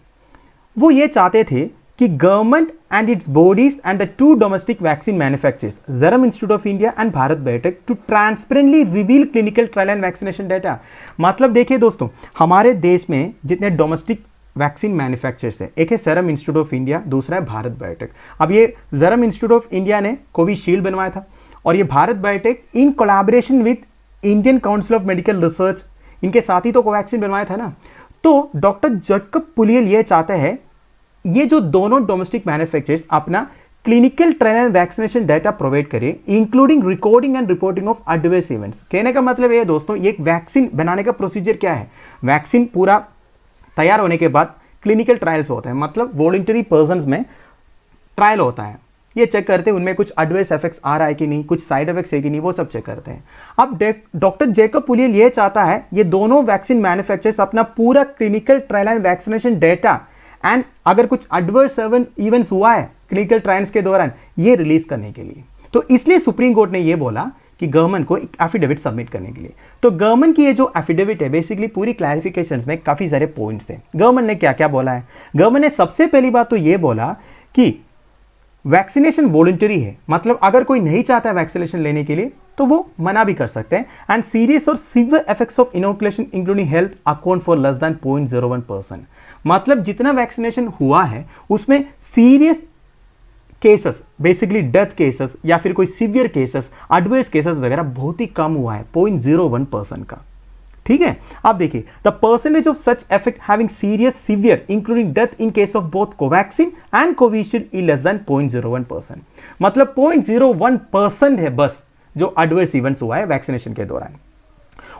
वो ये चाहते थे कि government and its bodies and the 2 domestic vaccine manufacturers Serum Institute of India and Bharat Biotech to transparently reveal clinical trial and vaccination data. मतलब देखिए दोस्तों, हमारे देश में जितने डोमेस्टिक वैक्सीन मैन्युफैक्चरर्स है, एक है सीरम इंस्टीट्यूट ऑफ इंडिया, दूसरा है भारत बायोटेक। अब ये सीरम इंस्टीट्यूट ऑफ इंडिया ने कोविशील्ड बनवाया था और ये Bharat biotech in collaboration with Indian council of medical research, इनके साथ ही तो कोवैक्सीन बनवाया था ना। तो डॉक्टर जेकब पुलियल ये चाहते हैं ये जो दोनों डोमेस्टिक मैन्युफैक्चरर्स अपना clinical trial and vaccination data provide करें, including recording and reporting of adverse events. कहने का मतलब ये दोस्तों, ये एक वैक्सीन बनाने का प्रोसीजर क्या है? वैक्सीन पूरा तैयार होने के बाद क्लिनिकल ट्रायल्स होते हैं, मतलब वॉलंटरी पर्सन्स में ट्रायल होता है, ये चेक करते हैं उनमें कुछ एडवर्स इफेक्ट्स आ रहा है कि नहीं, कुछ साइड इफेक्ट्स है कि नहीं, वो सब चेक करते हैं। अब डॉक्टर जेकब पुलियल ये चाहता है ये दोनों वैक्सीन मैन्युफैक्चरर्स अपना पूरा clinical trial and vaccination data and अगर कुछ एडवर्स इवेंट्स हुआ है क्लिनिकल ट्रायल्स के दौरान, ये रिलीज करने के लिए। तो इसलिए सुप्रीम कोर्ट ने ये बोला कि गवर्नमेंट को एक एफिडेविट सबमिट करने के लिए। तो गवर्नमेंट की ये जो एफिडेविट है बेसिकली पूरी क्लैरिफिकेशंस में काफ़ी सारे पॉइंट्स हैं। गवर्नमेंट ने क्या क्या बोला है? गवर्नमेंट ने सबसे पहली बात तो ये बोला कि वैक्सीनेशन वॉलंटरी है, मतलब अगर कोई नहीं चाहता है वैक्सीनेशन लेने के लिए तो वो मना भी कर सकते हैं। एंड सीरियस और severe effects of inoculation including health account for less than 0.01%। मतलब जितना वैक्सीनेशन हुआ है उसमें serious cases, basically death cases या फिर कोई सीवियर केसेस, एडवर्स केसेस वगैरह बहुत ही कम हुआ है, 0.01% का। ठीक है, अब देखिए the percentage of such effect having serious severe including death in case of both Covaxin and Covishield is less than 0.01%। मतलब 0.01% है बस जो एडवर्स इवेंट्स हुआ है वैक्सीनेशन के दौरान।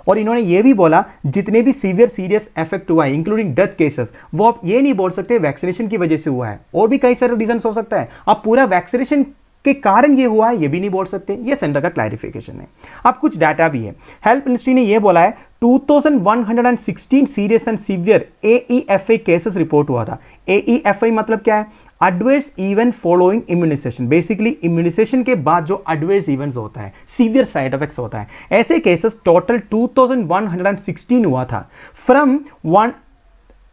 और इन्होंने ये भी बोला जितने भी सीवियर सीरियस इफेक्ट हुआ है इंक्लूडिंग डेथ केसेस, वो आप ये नहीं बोल सकते वैक्सीनेशन की वजह से हुआ है, और भी कई सारे रीजन हो सकता है। आप पूरा वैक्सीनेशन के कारण ये हुआ है ये भी नहीं बोल सकते, ये सेंटर का क्लैरिफिकेशन है। अब कुछ डाटा भी है। हेल्थ मिनिस्ट्री ने ये बोला है 2116 serious and severe AEFI cases report हुआ था। AEFI मतलब क्या है? Adverse event following immunisation. Basically immunisation के बाद जो एडवर्स इवेंट्स होता है, सीवियर साइड इफेक्ट्स होता है, ऐसे केसेस टोटल 2116 हुआ था फ्रॉम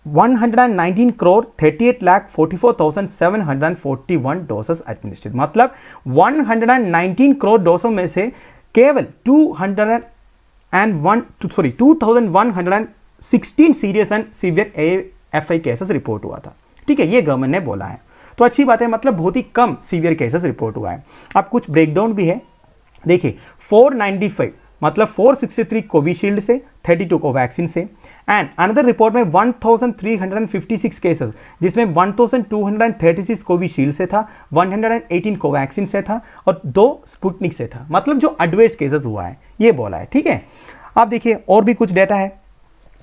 119 crore 38,44,741 डोसेस एडमिनिस्ट्रेड। मतलब 119 करोड़ डोसों में से केवल 2116 serious and severe AFI cases report हुआ था। ठीक है, ये गवर्नमेंट ने बोला है, तो अच्छी बात है, मतलब बहुत ही कम सीवियर केसेस रिपोर्ट हुआ है। अब कुछ ब्रेकडाउन भी है। देखिए 495 मतलब 463 कोविशील्ड से, 32 कोवैक्सीन से, एंड अनदर रिपोर्ट में 1356 केसेस जिसमें 1236 कोविशील्ड से था, 118 कोवैक्सीन से था और 2 स्पुतनिक से था। मतलब जो एडवर्स केसेस हुआ है ये बोला है। ठीक है, अब देखिए और भी कुछ डेटा है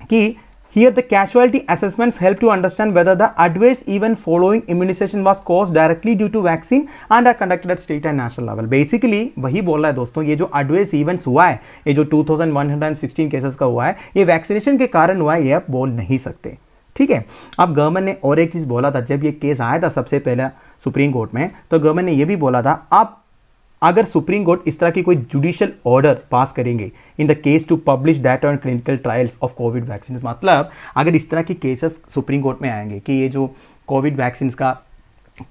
कि here the casualty assessments help to understand whether the adverse event following immunization was caused directly due to vaccine and are conducted at state and national level। Basically वही बोल रहा है दोस्तों, ये जो adverse events हुआ है, ये जो 2116 केसेस का हुआ है, ये वैक्सीनेशन के कारण हुआ है, ये आप बोल नहीं सकते। ठीक है, अब गवर्नमेंट ने और एक चीज़ बोला था, जब ये केस आया था सबसे पहले सुप्रीम कोर्ट में, तो गवर्नमेंट ने ये भी बोला था आप अगर सुप्रीम कोर्ट इस तरह की कोई जुडिशियल ऑर्डर पास करेंगे in the case to publish data on clinical trials of COVID vaccine, मतलब अगर इस तरह के केसेस सुप्रीम कोर्ट में आएंगे कि ये जो कोविड वैक्सीन का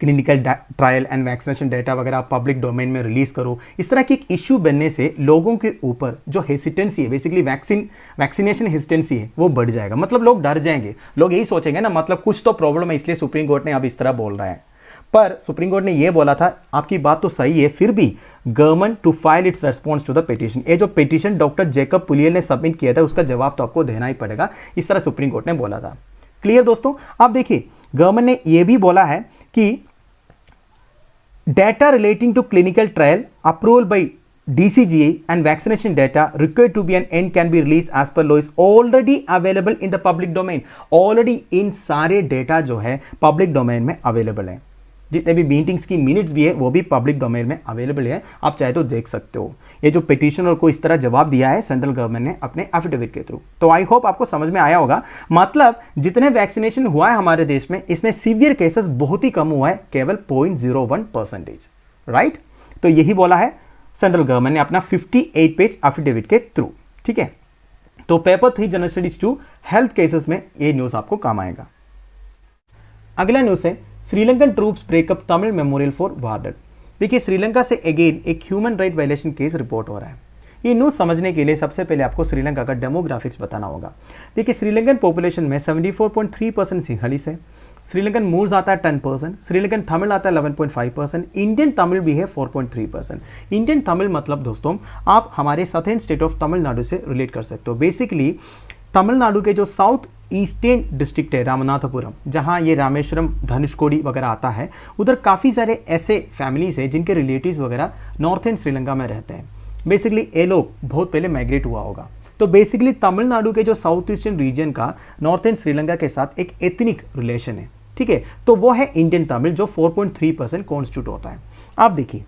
clinical trial and vaccination data वगैरह आप पब्लिक डोमेन में रिलीज करो। इस तरह की एक इश्यू बनने से लोगों के ऊपर जो हेसिटेंसी है, बेसिकली वैक्सीनेशन हेसिटेंसी है, वो बढ़ जाएगा। मतलब लोग डर जाएंगे, लोग यही सोचेंगे ना, मतलब कुछ तो प्रॉब्लम है इसलिए सुप्रीम कोर्ट ने अब इस तरह बोल रहा है। पर सुप्रीम कोर्ट ने यह बोला था, आपकी बात तो सही है, फिर भी government to file its response to the petition. ये जो पिटीशन डॉक्टर जैकब पुलियल ने सबमिट किया था उसका जवाब तो आपको देना ही पड़ेगा, इस तरह सुप्रीम कोर्ट ने बोला था। क्लियर दोस्तों। आप देखिए गवर्नमेंट ने यह भी बोला है कि data relating to clinical trial approval by DCGI and vaccination data required to be an end can be released as per law is already available in the public domain। Already in सारे data जो है public domain में available है। जितने भी meetings की minutes भी है वो भी पब्लिक डोमेन में अवेलेबल है, आप चाहे तो देख सकते हो। ये जो पिटिशनर को इस तरह जवाब दिया है सेंट्रल गवर्नमेंट ने अपने एफिडेविट के थ्रू, तो आई होप आपको समझ में आया होगा। मतलब जितने वैक्सीनेशन हुआ है हमारे देश में, इसमें सीवियर केसेस बहुत ही कम हुआ है, केवल 0.01%, राइट। तो यही बोला है सेंट्रल गवर्नमेंट ने अपना 58 पेज एफिडेविट के थ्रू। ठीक है, तो paper 3 general studies 2 health cases में ये न्यूज आपको काम आएगा। अगला न्यूज है Sri Lankan troops breakup Tamil memorial for war dead. देखिए श्रीलंका से अगेन एक human right violation case report हो रहा है। ये न्यूज़ समझने के लिए सबसे पहले आपको श्रीलंका का डेमोग्राफिक्स बताना होगा। देखिए श्रीलंकन पॉपुलेशन में 74.3% सिंहलीस है, श्रीलंकन मूर्स आता है 10%, श्रीलंकन तमिल आता है 11.5%, इंडियन तमिल भी है 4.3%। इंडियन तमिल मतलब दोस्तों आप हमारे सदर्न स्टेट ऑफ तमिलनाडु से रिलेट कर सकते हो। बेसिकली तमिलनाडु के जो साउथ ईस्टर्न डिस्ट्रिक्ट है रामनाथपुरम, जहाँ ये रामेश्वरम धनुषकोडी वगैरह आता है, उधर काफ़ी सारे ऐसे फैमिलीज हैं जिनके रिलेटिव्स वगैरह नॉर्थन श्रीलंका में रहते हैं। बेसिकली ये लोग बहुत पहले माइग्रेट हुआ होगा। तो बेसिकली तमिलनाडु के जो साउथ ईस्टर्न रीजन का नॉर्थन श्रीलंका के साथ एक एथनिक रिलेशन है। ठीक है, तो वो है इंडियन तमिल जो 4.3% कॉन्स्टिट्यूट होता है। आप देखिए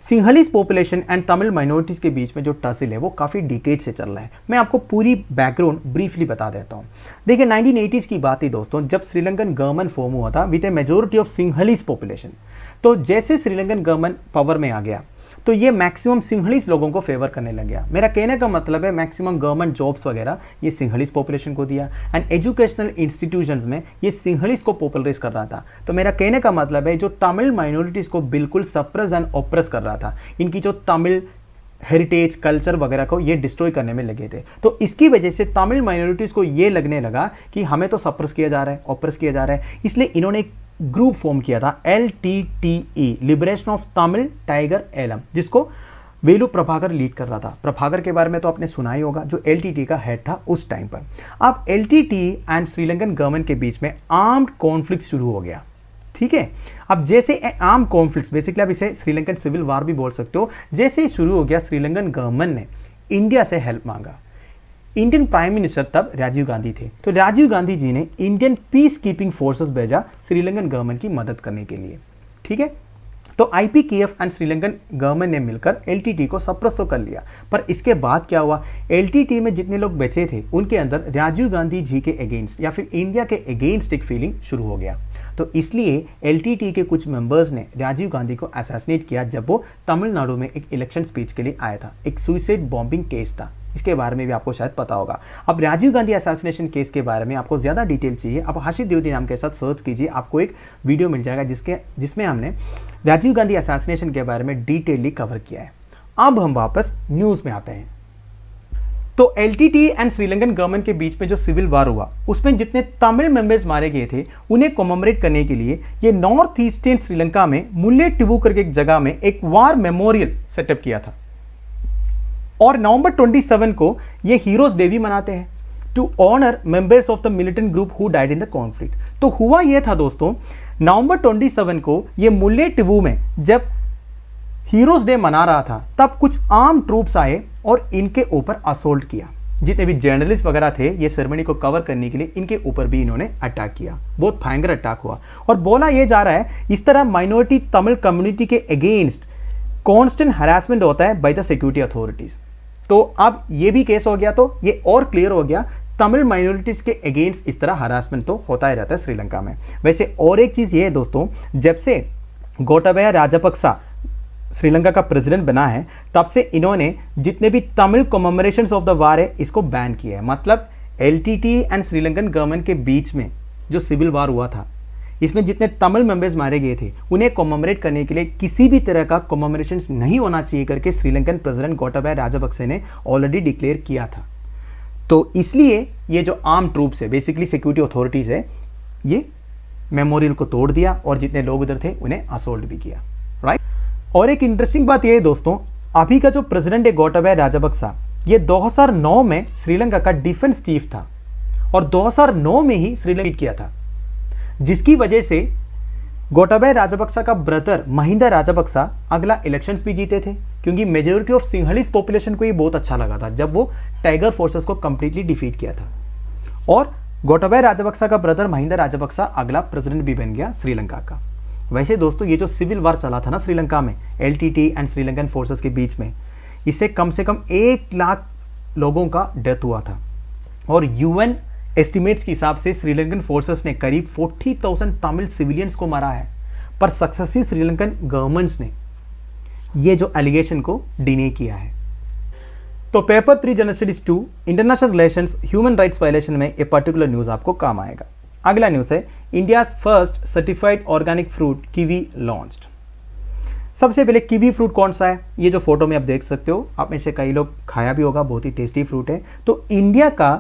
सिंहलीस पॉपुलेशन एंड तमिल माइनॉरिटीज़ के बीच में जो टसल है वो काफ़ी डिकेड से चल रहा है। मैं आपको पूरी बैकग्राउंड ब्रीफली बता देता हूँ। देखिए 1980s की बात थी दोस्तों, जब श्रीलंकन गवर्नमेंट फॉर्म हुआ था with a majority of Sinhalese population. तो जैसे श्रीलंकन गवर्नमेंट पावर में आ गया तो ये मैक्सिमम सिंहलीस लोगों को फेवर करने लग गया। मेरा कहने का मतलब है मैक्सिमम गवर्नमेंट जॉब्स वगैरह ये सिंहलीस पॉपुलेशन को दिया, एंड एजुकेशनल इंस्टीट्यूशंस में ये सिंहलीस को पॉपुलराइज कर रहा था। तो मेरा कहने का मतलब है जो तमिल माइनॉरिटीज़ को बिल्कुल सप्रेस एंड ऑप्रेस कर रहा था, इनकी जो तमिल हेरिटेज कल्चर वगैरह को ये डिस्ट्रॉय करने में लगे थे। तो इसकी वजह से तमिल माइनॉरिटीज़ को ये लगने लगा कि हमें तो सप्रेस किया जा रहा है, ऑप्रेस किया जा रहा है, इसलिए इन्होंने ग्रुप फॉर्म किया था LTTE, liberation of Tamil tiger Eelam, जिसको वेलु प्रभाकर लीड कर रहा था। प्रभाकर के बारे में तो आपने सुना ही होगा, जो LTTE का हेड था उस टाइम पर। अब LTTE एंड श्रीलंकन गवर्नमेंट के बीच में आर्म्ड कॉन्फ्लिक्ट शुरू हो गया। ठीक है, अब जैसे आर्म कॉन्फ्लिक्ट, बेसिकली आप इसे श्रीलंकन सिविल वार भी बोल सकते हो, जैसे ही शुरू हो गया श्रीलंकन गवर्नमेंट ने इंडिया से हेल्प मांगा। इंडियन प्राइम मिनिस्टर तब राजीव गांधी थे, तो राजीव गांधी जी ने इंडियन पीस कीपिंग फोर्सेस भेजा श्रीलंकन गवर्नमेंट की मदद करने के लिए। ठीक है, तो IPKF एंड श्रीलंकन गवर्नमेंट ने मिलकर LTTE को सप्रेस तो कर लिया, पर इसके बाद क्या हुआ, LTTE में जितने लोग बचे थे उनके अंदर राजीव गांधी जी के अगेंस्ट या फिर इंडिया के अगेंस्ट एक फीलिंग शुरू हो गया। तो इसलिए LTTE के कुछ मेंबर्स ने राजीव गांधी को असैसिनेट किया जब वो तमिलनाडु में एक इलेक्शन स्पीच के लिए आया था। एक सुसाइड बॉम्बिंग केस था, इसके बारे में भी आपको शायद पता होगा। अब राजीव गांधी असैसिनेशन केस के बारे में आपको ज़्यादा डिटेल चाहिए, आप हर्षित द्विवेदी नाम के साथ सर्च कीजिए, आपको एक वीडियो मिल जाएगा जिसमें हमने राजीव गांधी असैसिनेशन के बारे में डिटेलली कवर किया है। अब हम वापस न्यूज़ में आते हैं। तो LTTE एंड श्रीलंकन गवर्नमेंट के बीच में जो सिविल वार हुआ उसमें जितने तमिल मेंबर्स मारे गए थे उन्हें कोमेमोरेट करने के लिए ये नॉर्थ ईस्टर्न श्रीलंका में मुल्लेटिवु करके एक जगह में एक वार मेमोरियल सेटअप किया था, और नवंबर 27 को ये हीरोज डे भी मनाते हैं to honour members of the militant group who died in the conflict. तो हुआ ये था दोस्तों, नवंबर 27 को ये मुल्लेटिवु में जब हीरोज डे मना रहा था तब कुछ आर्म ट्रूप्स आए और इनके ऊपर असोल्ट किया। जितने भी जर्नलिस्ट वगैरह थे ये सेरेमनी को कवर करने के लिए इनके ऊपर भी इन्होंने अटैक किया। बहुत भयंकर अटैक हुआ, और बोला ये जा रहा है इस तरह माइनॉरिटी तमिल कम्युनिटी के अगेंस्ट कॉन्स्टेंट हरासमेंट होता है बाय द सिक्योरिटी अथॉरिटीज। तो अब ये भी केस हो गया, तो ये और क्लियर हो गया तमिल माइनॉरिटीज के अगेंस्ट इस तरह हरासमेंट तो होता ही रहता है श्रीलंका में। वैसे और एक चीज़ ये है दोस्तों, जब से गोटाबया राजपक्सा श्रीलंका का प्रेसिडेंट बना है तब से इन्होंने जितने भी तमिल कमेमोरेशंस ऑफ द वार है इसको बैन किया है। मतलब LTTE एंड श्रीलंकन गवर्नमेंट के बीच में जो सिविल वार हुआ था इसमें जितने तमिल मेंबर्स मारे गए थे उन्हें कॉमेमोरेट करने के लिए किसी भी तरह का कॉमेमोरेशन नहीं होना चाहिए करके श्रीलंकन प्रेसिडेंट गोटाबाया राजपक्षे ने ऑलरेडी डिक्लेयर किया था। तो इसलिए ये जो आर्म ट्रूप्स है, बेसिकली सिक्योरिटी अथॉरिटीज़ है, ये मेमोरियल को तोड़ दिया और जितने लोग उधर थे उन्हें असोल्ट भी किया, राइट। और एक इंटरेस्टिंग बात यह है दोस्तों, अभी का जो प्रेसिडेंट है गोटाबाया राजपक्षा, ये 2009 में श्रीलंका का डिफेंस चीफ था और 2009 में ही श्रीलंका किया था, जिसकी वजह से गोटाबाया राजपक्षा का ब्रदर महिंदा राजपक्षा अगला इलेक्शंस भी जीते थे, क्योंकि मेजोरिटी ऑफ सिंहलीज पॉपुलेशन को ये बहुत अच्छा लगा था जब वो टाइगर फोर्सेस को कंप्लीटली डिफीट किया था। और गोटाबाया राजपक्षा का ब्रदर महिंदा राजपक्षा अगला प्रेसिडेंट भी बन गया श्रीलंका का। वैसे दोस्तों ये जो सिविल वार चला था ना श्रीलंका में एलटीटी एंड श्रीलंकन फोर्सेस के बीच में, इससे कम से कम 1 लाख लोगों का डेथ हुआ था और यूएन एस्टिमेट्स के हिसाब से श्रीलंकन फोर्सेस ने करीब 40,000 तमिल सिविलियंस को मारा है। पर सक्सेसिव श्रीलंकन गवर्नमेंट्स ने ये जो एलिगेशन को डिने किया है। तो paper 3 general studies 2 international relations human rights violation में ये पर्टिकुलर न्यूज़ आपको काम आएगा। अगला न्यूज़ है India's first certified organic fruit kiwi launched. सबसे पहले कीवी फ्रूट कौन सा है, ये जो फोटो में आप देख सकते हो, आप में से कई लोग खाया भी होगा, बहुत ही टेस्टी फ्रूट है। तो इंडिया का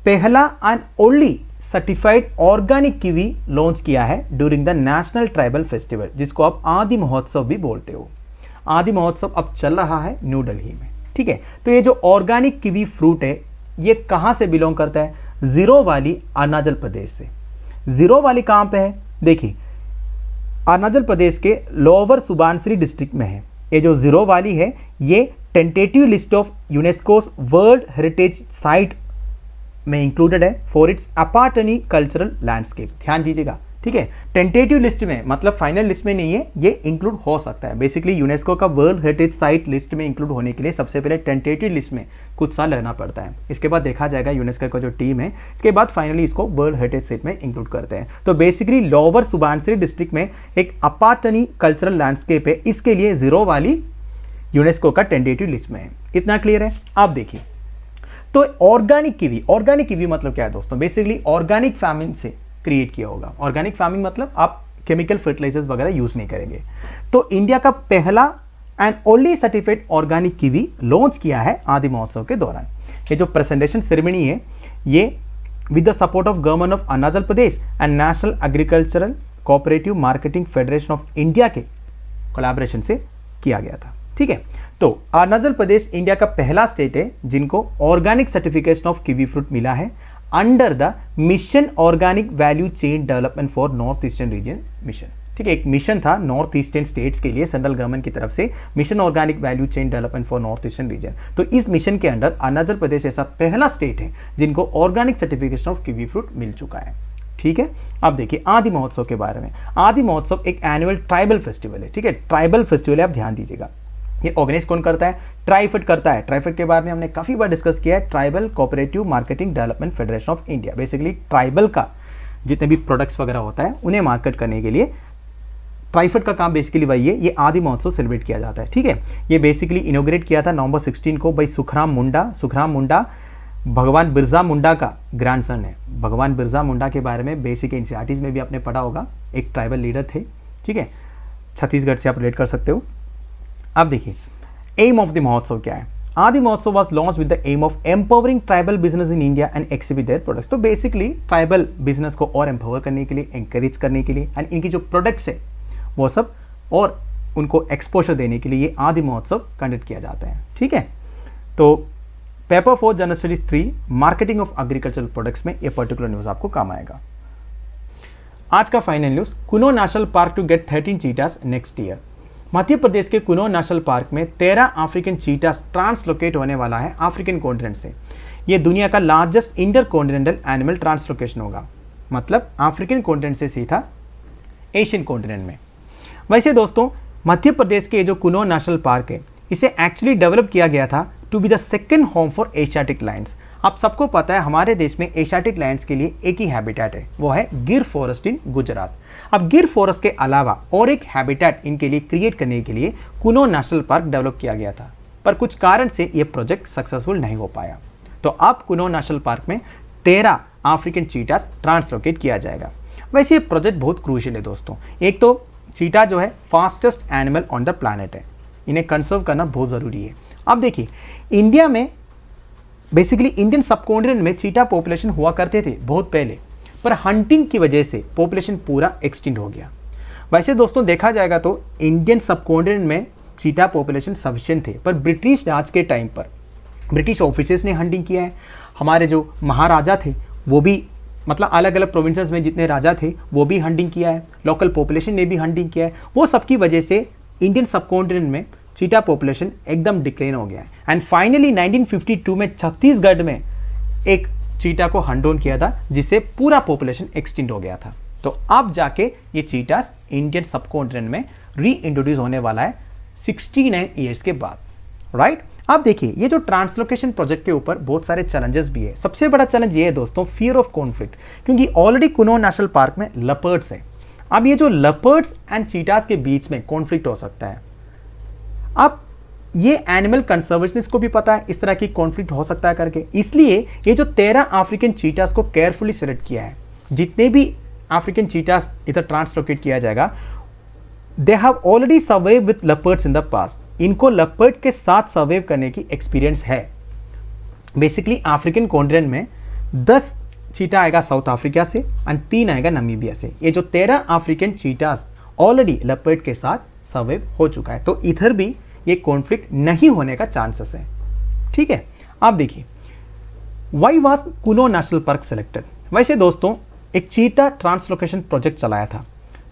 पहला and only certified organic kiwi launch किया है during the national tribal festival, जिसको आप आदि महोत्सव भी बोलते हो। आदि महोत्सव अब चल रहा है न्यू दिल्ली में, ठीक है। तो ये जो ऑर्गेनिक कीवी फ्रूट है ये कहाँ से बिलोंग करता है, जीरो वाली अरुणाचल प्रदेश से। जीरो वाली कहाँ पे है, देखिए अरुणाचल प्रदेश के लोअर सुबनसिरी डिस्ट्रिक्ट में है। ये जो जीरो वाली है ये tentative list of UNESCO's world heritage site में इंक्लूडेड है फॉर इट्स अपार्टनी कल्चरल लैंडस्केप। ध्यान दीजिएगा, ठीक है। टेंटेटिव लिस्ट में मतलब फाइनल लिस्ट में नहीं है, ये इंक्लूड हो सकता है। बेसिकली यूनेस्को का वर्ल्ड हेरिटेज साइट लिस्ट में इंक्लूड होने के लिए सबसे पहले टेंटेटिव लिस्ट में कुछ साल रहना पड़ता है, इसके बाद देखा जाएगा यूनेस्को का जो टीम है, इसके बाद फाइनली इसको वर्ल्ड हेरिटेज साइट में इंक्लूड करते हैं। तो बेसिकली लोअर सुबनसिरी डिस्ट्रिक्ट में एक अपार्टनी कल्चरल लैंडस्केप है, इसके लिए जीरो वाली यूनेस्को का टेंटेटिव लिस्ट में है। इतना क्लियर है। आप देखिए तो ऑर्गेनिक कीवी मतलब क्या है दोस्तों, बेसिकली ऑर्गेनिक फार्मिंग से क्रिएट किया होगा। ऑर्गेनिक फार्मिंग मतलब आप केमिकल फर्टिलाइजर्स वगैरह यूज नहीं करेंगे। तो इंडिया का पहला and only certified organic kiwi launch किया है आदि महोत्सव के दौरान। ये जो प्रेजेंटेशन सेरेमनी है ये with the support of government of Arunachal Pradesh and national agricultural cooperative marketing federation of India के कोलैबोरेशन से किया गया था, ठीक है। तो अरुणाचल प्रदेश इंडिया का पहला स्टेट है जिनको organic certification of kiwi fruit मिला है under the mission organic value chain development for north eastern region mission, ठीक है। एक मिशन था नॉर्थ ईस्टर्न स्टेट्स के लिए सेंट्रल गवर्नमेंट की तरफ से, mission organic value chain development for north eastern region. तो इस मिशन के अंडर अरुणाचल प्रदेश ऐसा पहला स्टेट है जिनको organic certification of kiwi fruit मिल चुका है, ठीक है। अब देखिए आदि महोत्सव के बारे में। आदि महोत्सव एक एनुअल ट्राइबल फेस्टिवल है, ठीक है। ट्राइबल फेस्टिवल है, आप ध्यान दीजिएगा। ये ऑर्गेनाइज कौन करता है, ट्राइफेड करता है। ट्राइफेड के बारे में हमने काफ़ी बार डिस्कस किया है, tribal cooperative marketing development federation of India. Basically tribal का जितने भी प्रोडक्ट्स वगैरह होता है उन्हें मार्केट करने के लिए ट्राइफेड का काम बेसिकली वही है। ये आदि महोत्सव सेलिब्रेट किया जाता है, ठीक है। ये बेसिकली इनोग्रेट किया था नवंबर 16 को भाई सुखराम मुंडा भगवान बिरसा मुंडा का ग्रैंडसन है। भगवान बिरसा मुंडा के बारे में बेसिक एनसीईआरटीज में भी आपने पढ़ा होगा, एक ट्राइबल लीडर थे, ठीक है। छत्तीसगढ़ से आप रिलेट कर सकते हो। अब देखिए एम ऑफ द महोत्सव क्या है। Aadi Mahotsav was launch with the aim of empowering tribal business in India and exhibit their products. तो बेसिकली ट्राइबल बिजनेस को और एम्पावर करने के लिए, एंकरेज करने के लिए एंड इनकी जो प्रोडक्ट्स है वो सब और उनको एक्सपोजर देने के लिए ये आदि महोत्सव कंडक्ट किया जाता है, ठीक है। तो paper 4 general studies 3 marketing of agricultural products में ये पर्टिकुलर न्यूज़ आपको काम आएगा। आज का final news, Kuno national park to get 13 cheetahs next year. Madhya Pradesh के कुनो नेशनल पार्क में 13 अफ्रीकन चीटास ट्रांसलोकेट होने वाला है अफ्रीकन कॉन्टिनेंट से। ये दुनिया का largest inter continental animal translocation होगा, मतलब अफ्रीकन कॉन्टिनेंट से सीधा एशियन कॉन्टिनेंट में। वैसे दोस्तों मध्य प्रदेश के जो कुनो नेशनल पार्क है इसे एक्चुअली डेवलप किया गया था to be the second home for Asiatic lions. आप सबको पता है हमारे देश में एशियाटिक लायंस के लिए एक ही हैबिटेट है, वो है गिर फॉरेस्ट इन गुजरात। अब गिर फॉरेस्ट के अलावा और एक हैबिटेट इनके लिए क्रिएट करने के लिए कुनो नेशनल पार्क डेवलप किया गया था, पर कुछ कारण से ये प्रोजेक्ट सक्सेसफुल नहीं हो पाया। तो अब कुनो नेशनल पार्क में 13 अफ्रीकन चीटास ट्रांसलोकेट किया जाएगा। वैसे ये प्रोजेक्ट बहुत क्रूशियल है दोस्तों। एक तो चीटा जो है fastest animal on the planet है, इन्हें कंसर्व करना बहुत ज़रूरी है। अब देखिए इंडिया में बेसिकली इंडियन सबकॉन्टिनेंट में चीटा पॉपुलेशन हुआ करते थे बहुत पहले, पर हंटिंग की वजह से पॉपुलेशन पूरा एक्सटिंक्ट हो गया। वैसे दोस्तों देखा जाएगा तो इंडियन सबकॉन्टिनेंट में चीटा पॉपुलेशन सफिशिएंट थे, पर ब्रिटिश राज के टाइम पर ब्रिटिश ऑफिसर्स ने हंटिंग किया है। हमारे जो महाराजा थे वो भी मतलब अलग अलग प्रोविंसेस में जितने राजा थे वो भी हंटिंग किया है, लोकल पॉपुलेशन ने भी हंटिंग किया है। वो सबकी वजह से इंडियन सबकॉन्टिनेंट में चीटा पॉपुलेशन एकदम डिक्लेन हो गया है। एंड फाइनली 1952 में छत्तीसगढ़ में एक चीटा को हंट डाउन किया था, जिससे पूरा पॉपुलेशन एक्सटिंक्ट हो गया था। तो अब जाके ये चीटास इंडियन सबकॉन्टिनेंट में री इंट्रोड्यूस होने वाला है 69 ईयर्स के बाद, राइट। अब देखिए ये जो ट्रांसलोकेशन प्रोजेक्ट के ऊपर बहुत सारे चैलेंजेस भी है। सबसे बड़ा चैलेंज ये है दोस्तों फियर ऑफ कॉन्फ्लिक्ट, क्योंकि ऑलरेडी कुनो नेशनल पार्क में लेपर्ड्स है। अब ये जो लेपर्ड्स एंड चीटास के बीच में कॉन्फ्लिक्ट हो सकता है। अब ये एनिमल कंजर्वेशनिस्ट को भी पता है इस तरह की कॉन्फ्लिक्ट हो सकता है करके, इसलिए ये जो 13 अफ्रीकन चीटास को केयरफुली सिलेक्ट किया है। जितने भी अफ्रीकन चीटास इधर ट्रांसलोकेट किया जाएगा, they have already survive with leopards in the past. इनको लेपर्ड के साथ सर्वाइव करने की एक्सपीरियंस है। बेसिकली अफ्रीकन कॉन्टिनेंट में 10 चीटा आएगा साउथ अफ्रीका से एंड 3 आएगा नामीबिया से। ये जो 13 अफ्रीकन चीटास ऑलरेडी लेपर्ड के साथ सर्वाइव हो चुका है, तो इधर भी ये कॉन्फ्लिक्ट नहीं होने का चांसेस है। ठीक है, आप देखिए why was Kuno national park selected. वैसे दोस्तों एक चीटा ट्रांसलोकेशन प्रोजेक्ट चलाया था,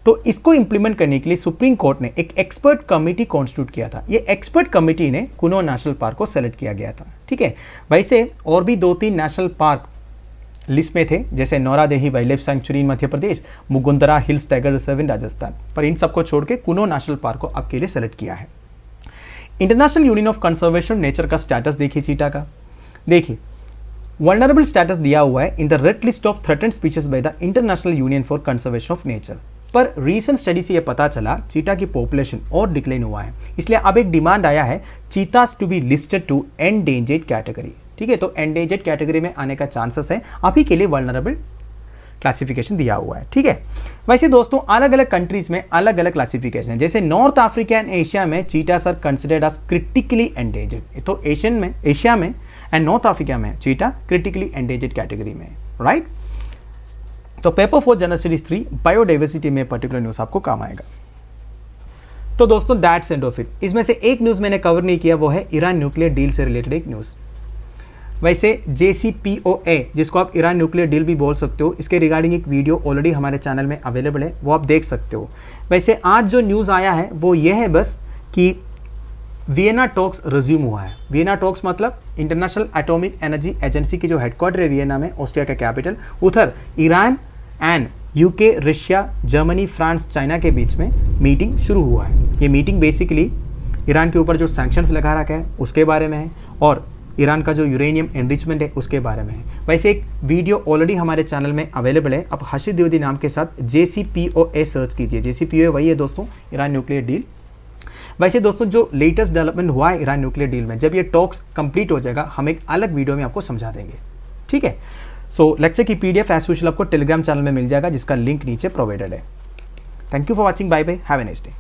तो इसको इंप्लीमेंट करने के लिए सुप्रीम कोर्ट ने एक एक्सपर्ट कमेटी कॉन्स्टिट्यूट किया था। ये एक्सपर्ट कमेटी ने कुनो नेशनल पार्क को सेलेक्ट किया गया था। ठीक है, वैसे और भी 2-3 नेशनल पार्क लिस्ट में थे, जैसे Nauradehi wild life sanctuary in Madhya Pradesh, Mukundra hills tiger reserve in Rajasthan, पर इन सबको छोड़ के कुनो नेशनल पार्क को अब के लिए सेलेक्ट किया है। International union of conservation nature का स्टेटस देखिए चीटा का। देखिए वल्नरेबल स्टेटस दिया हुआ है in the red list of threatened species by the international union for conservation of nature. पर रीसेंट स्टडी से यह पता चला चीटा की पॉपुलेशन और डिक्लाइन हुआ है, इसलिए अब एक डिमांड आया है cheetahs to be listed to endangered category. ठीक है, तो एंडेंजर्ड कैटेगरी में आने का चांसेस है। अभी के लिए वल्नरेबल क्लासिफिकेशन दिया हुआ है। ठीक है, वैसे दोस्तों अलग अलग कंट्रीज में अलग अलग क्लासिफिकेशन है। जैसे नॉर्थ अफ्रीका एंड एशिया में cheetahs are considered as critically endangered, तो एशिया में एंड नॉर्थ अफ्रीका में चीटा क्रिटिकली एंडेंजर्ड कैटेगरी में, राइट। तो पेपर 4 जनरल स्टडीज 3 बायोडाइवर्सिटी में पर्टिकुलर न्यूज़ आपको काम आएगा। तो दोस्तों दैट्स एंड ऑफ इट। इसमें से एक न्यूज़ मैंने कवर नहीं किया, वो है ईरान न्यूक्लियर डील से रिलेटेड एक न्यूज़। वैसे JCPOA, जिसको आप ईरान न्यूक्लियर डील भी बोल सकते हो, इसके रिगार्डिंग एक वीडियो ऑलरेडी हमारे चैनल में अवेलेबल है, वो आप देख सकते हो। वैसे आज जो न्यूज़ आया है वो ये है बस कि वियना टॉक्स रिज्यूम हुआ है। वियना टॉक्स मतलब इंटरनेशनल एटॉमिक एनर्जी एजेंसी की जो हेडक्वार्टर है वियना में, ऑस्ट्रिया का कैपिटल, उधर Iran and UK, Russia, Germany, France, China के बीच में मीटिंग शुरू हुआ है। ये मीटिंग बेसिकली ईरान के ऊपर जो सैंक्शंस लगा रखा है उसके बारे में है, और ईरान का जो यूरेनियम एनरिचमेंट है उसके बारे में है। वैसे एक वीडियो ऑलरेडी हमारे चैनल में अवेलेबल है, आप हर्षित द्विवेदी नाम के साथ JCPOA सर्च कीजिए। JCPOA वही है दोस्तों, ईरान न्यूक्लियर डील। वैसे दोस्तों जो लेटेस्ट डेवलपमेंट हुआ है ईरान न्यूक्लियर डील में, जब ये टॉक्स कंप्लीट हो जाएगा हम एक अलग वीडियो में आपको समझा देंगे। ठीक है, सो लेक्चर की PDF एज यूजुअल आपको टेलीग्राम चैनल में मिल जाएगा, जिसका लिंक नीचे प्रोवाइडेड है। Thank you for watching, bye bye, have a nice day.